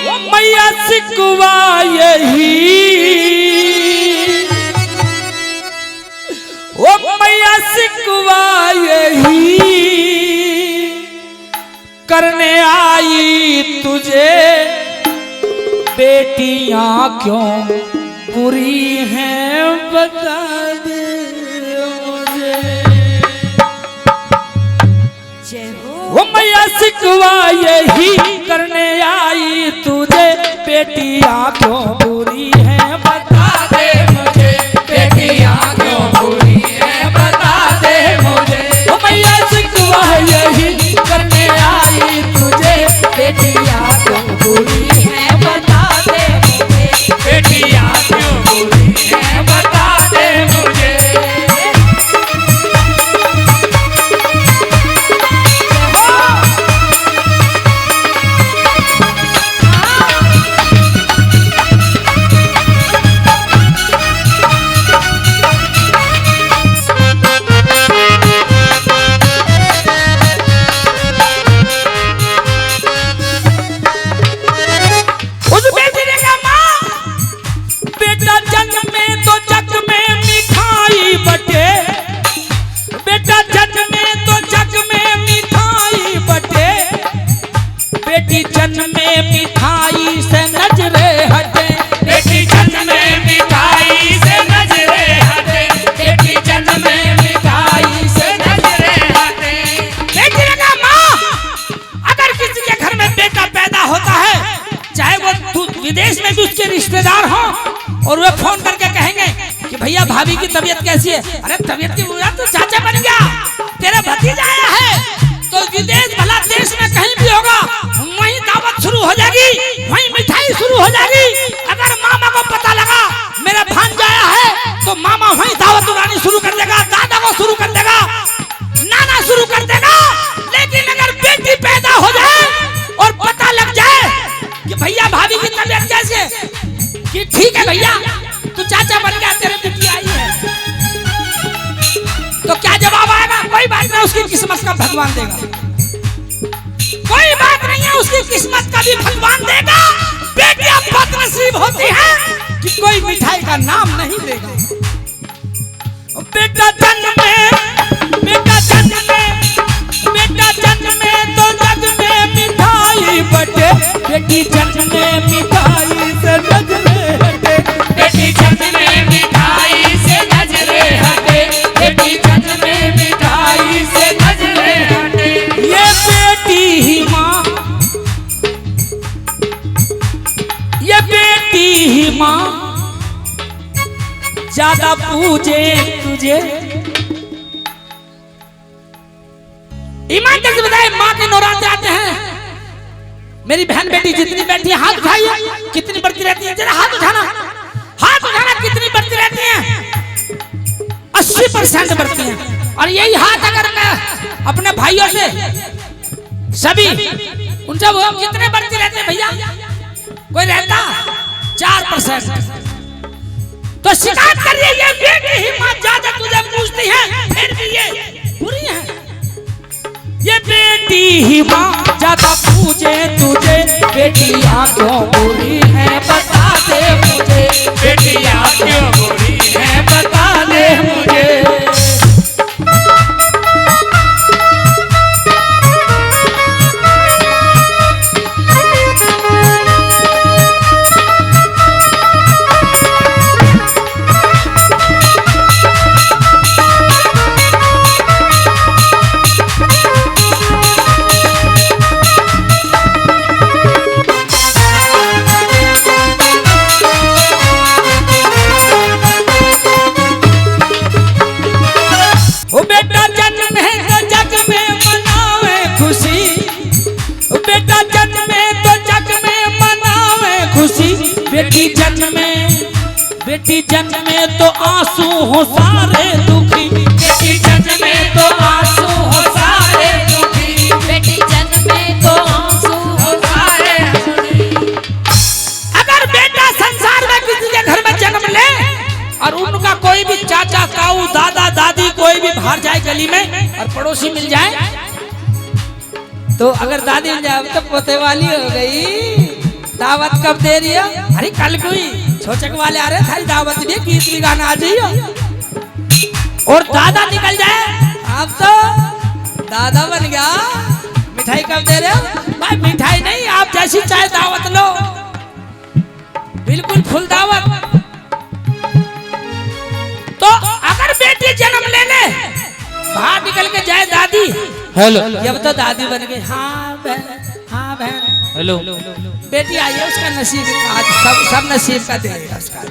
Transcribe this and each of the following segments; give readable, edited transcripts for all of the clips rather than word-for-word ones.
मैया सिकवा यही, ओ मैया सिकवा यही करने आई तुझे, बेटियां क्यों बुरी हैं बता दे मुझे। वो मैया सिकवा यही करने आई तुझे, बेटियां क्यों बुरी हैं बता दे मुझे, बेटियां क्यों बुरी हैं बता दे मुझे। वो मैया सिकवा यही करने आई तुझे, बेटियां क्यों बुरी हैं बता दे मुझे, बेटियां क्यों बुरी हैं बता दे मुझे। बेटी जन्मे मिठाई से नजरे हटे, बेटी जन्मे मिठाई से नजरे हटे, बेटी जन्मे मिठाई से नजरे हटे। देखिए ना माँ, अगर किसी के घर में बेटा पैदा होता है, चाहे वो विदेश में भी उसके रिश्तेदार हो, और वे फोन करके कहेंगे कि भैया भाभी की तबीयत कैसी है, अरे तबीयत की बुरा तो चाचा बन गया, तेरा भतीजा आया है। तो विदेश भला देश में कहीं भी होगा, वहीं दावत शुरू हो जाएगी, वहीं मिठाई शुरू हो जाएगी। अगर मामा को पता लगा मेरा भांजा आया है, तो मामा वहीं दावत उड़ानी शुरू कर देगा, दादा को शुरू कर देगा, नाना शुरू कर देगा। लेकिन अगर बेटी पैदा हो जाए और पता लग जाए कि भैया भाभी की तबीयत कैसी है, कि ठीक है भैया तू चाचा बन गया, तेरे बेटी आई है, तो क्या जवाब आएगा? कोई बात नहीं, उसकी किस्मत का भगवान देगा, कोई बात नहीं है, उसकी किस्मत का भी भगवान देगा। बेटियां बदनसीब होती हैं कि कोई मिठाई का नाम नहीं लेगा। बेटा जन्मे, बेटा जन्मे, बेटा जन्मे तो जग में मिठाई बटे, बेटी जन्मे मिठाई से नजरे हटे, बेटी जन्मे मिठाई से नजरे हटे, बेटी जन्मे मिठाई से नजरे हटे। ये बेटी ही माँ, ये बेटी ही माँ ज्यादा पूजे तुझे। ईमान से बताए, माँ के नौराते आते हैं, मेरी बहन बेटी जितनी बैठी है हाथ उठाइए, कितनी बढ़ती रहती है, जरा हाथ उठाना, हाथ उठाना, कितनी बढ़ती रहती है? 80% बढ़ती हैं। और यही हाथ अगर मैं अपने भाइयों से सभी उनसे वो कितने बढ़ती रहते हैं भैया? कोई रहता 4%। तो शिकायत करिए, ये बेटी ही माँ ज्यादा तुझे पूछती है, फिर भी ये बुरी है। ये बेटी ही माँ ज्यादा पूछे तुझे, बेटियां क्यों बुरी है बता दे मुझे, बेटियां क्यों बुरी है बता दे मुझे। बेटी जन्मे, बेटी जन्मे तो आंसू हो सारे दुखी, बेटी जन्मे तो आंसू हो सारे दुखी, बेटी जन्मे तो आंसू हो सारे दुखी। अगर बेटा संसार में किसी के घर में जन्म ले और उनका कोई भी चाचा ताऊ दादा दादी कोई भी बाहर जाए गली में और पड़ोसी मिल जाए, तो अगर दादी मिल जाए तो पोते वाली हो गई, दावत कब दे रही है? अरे कल कोई छोचक वाले आ रहे थारी दावत भी, गीत भी गाना आ जाइए और दादा निकल जाए। अब तो दादा बन गया। मिठाई कब दे रहे हो? भाई मिठाई नहीं, आप जैसी चाहे दावत लो, बिल्कुल फुल दावत। तो अगर बेटी जन्म ले ले, बाहर निकल के जाए दादी, हेलो, जब तो दादी बन गई, हाँ बहन, हाँ बहन, हेलो, बेटी आई है, उसका नसीब सब नसीब का दे उसका।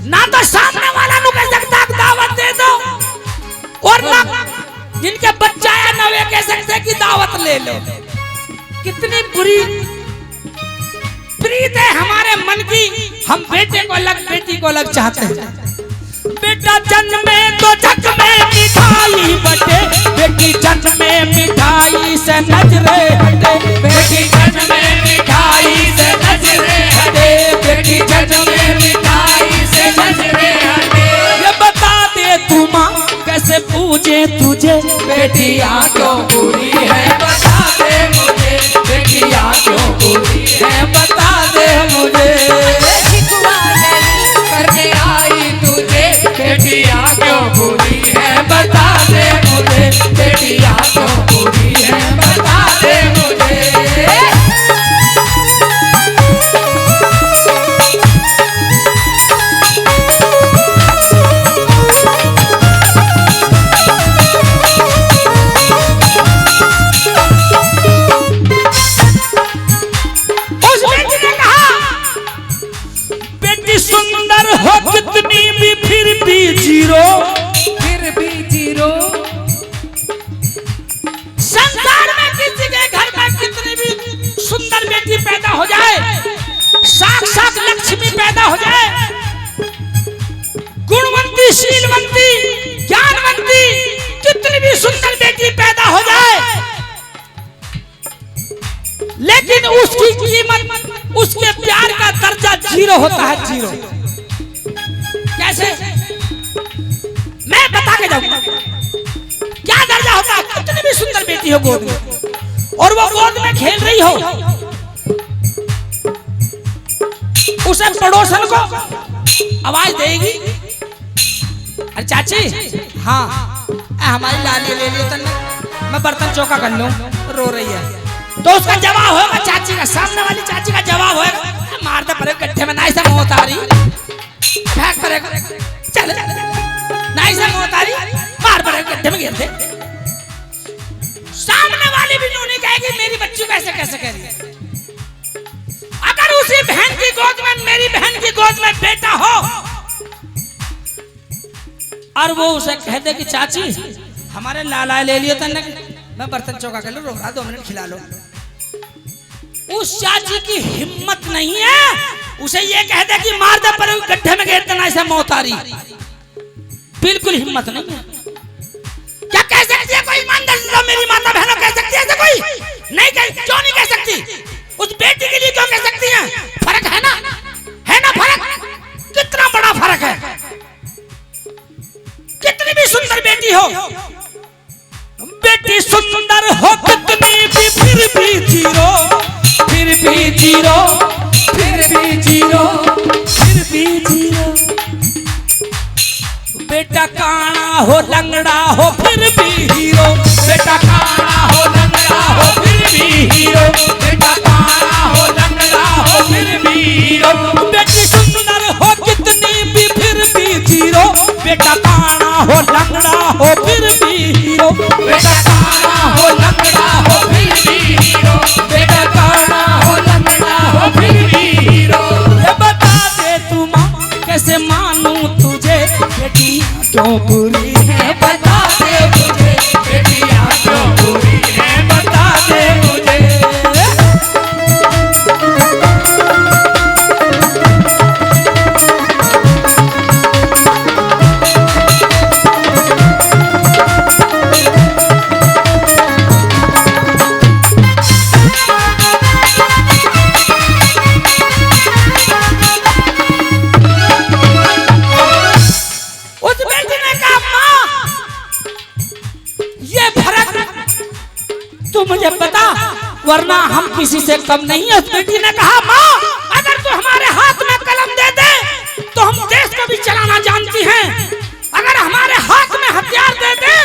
ना तो सामने वाला नु कह सकता दावत दे दो, और ना जिनके बच्चा है ना वे कह सकते कि दावत ले लो। कितनी बुरी प्रीत है हमारे मन की। हम बेटे को अलग, बेटी को अलग चाहते हैं। बेटा जन्मे तो जग में मिठाई बटे, बेटी जन्मे मिठाई से नजरे हटे, बेटी जन्मे मिठाई से नजरे हटे, बेटी जन्मे मिठाई से नजरे हटे। ये बता दे तू माँ कैसे पूजे तुझे, बेटियाँ क्यों बुरी है बता दे मुझे, बेटियाँ क्यों बुरी है बता दे मुझे। करके आई तुझे, बेटियाँ क्यों बुरी है बता दे मुझे, बेटियाँ क्यों बुरी है बता दे मुझे। उस बेटी ने कहा, बेटी सुंदर हो कितनी भी फिर भी जीरो, फिर भी जीरो। संसार में किसी के घर में कितनी भी सुंदर बेटी पैदा हो जाए, साक्षात लक्ष्मी पैदा हो जाए, गुणवंती, शीलवंती, ज्ञानवंती, कितनी भी सुंदर बेटी पैदा हो जाए, लेकिन उसकी कीमत, उसके प्यार का दर्जा जीरो होता है, जीरो। कैसे? मैं बता के जाऊंगा क्या दर्जा होता है। कितनी भी सुंदर बेटी हो गोद में, और वो गोद में खेल रही हो, उसे पड़ोसन को आवाज देगी, अरे चाची, हाँ हमारी लाली ले लियो तन्ने, मैं बर्तन चौका कर लूं, रो रही है। तो उसका जवाब होगा चाची का, सामने वाली चाची का जवाब होगा, मार दे परे गड्ढे में, नाई से मौत आ रही, फेंक परे, चल नाई से मौत आ रही, मार परे गड्ढे में गिर दे। सामने वाली भी नहीं कहेगी मेरी बच्ची कैसे कैसे कह रही है। अगर उसी बहन की गोद में, मेरी बहन की गोद में बेटा हो, और वो उसे कह दे कि चाची हमारे लाला ले लियो तन्ने, मैं बर्तन चौका कर लूं, रो रहा 2 मिनट खिला लो। उस चाची की हिम्मत नहीं है उसे ये कह दे कि मार दे पर गड्ढे में गिर देना, ऐसा मौत आ रही, बिल्कुल हिम्मत नहीं है। क्या कह सकती है कोई? ईमानदार मेरी माता बहनों कह सकती है ऐसा कोई? नहीं कह, क्यों नहीं कह सकती? उस बेटी के लिए क्यों कह सकती है? फर्क है ना, है ना फर्क? कितना बड़ा फर्क है। कितनी भी सुंदर बेटी हो, बेटी सुंदर हो कितनी भी फिर भी जीरो, फिर भी जीरो, फिर भी जीरो, फिर भी जीरो। बेटा काना हो लंगड़ा हो फिर भी हीरो, बेटा काना हो लंगड़ा हो फिर भी हीरो, बेटा काना हो लंगड़ा हो फिर भी हीरो। बेटी सुंदर हो कितनी भी फिर भी जीरो, बेटा काना हो लंगड़ा हो फिर भी हीरो, बेटा काना हो लंगड़ा हो फिर भी हीरो, बेटा काना हो लंगड़ा हो फिर भी हीरो। ये बता दे तू माँ कैसे मानूं तुझे, बेटी क्यों बुरी है बता दे मुझे, बेटियाँ क्यों बुरी है बता दे मुझे। उस बेटी ने कहा वरना हम किसी से कम नहीं है। उस बेटी ने कहा माँ अगर तू हमारे हाथ में कलम दे दे तो हम देश को भी चलाना जानती हैं, अगर हमारे हाथ में हथियार दे दे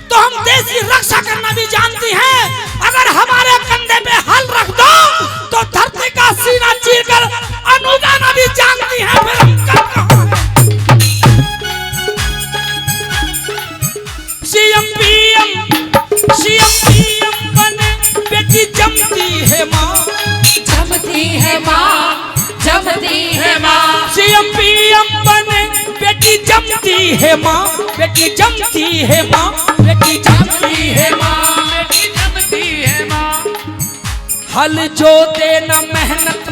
तो हम देश की रक्षा करना भी जानती हैं, अगर हमारे कंधे पे हल रख दो तो धरती का सीना चीरकर अनुगाना भी जानती हैं। फिर हम सीएम पीएम बने बेटी जमती है माँ, जमती है माँ, जमती है माँ। सीएम पीएम बने बेटी जमती है माँ, बेटी जमती है माँ, बेटी जमती है माँ, बेटी जमती है माँ। हल जोते न मेहनत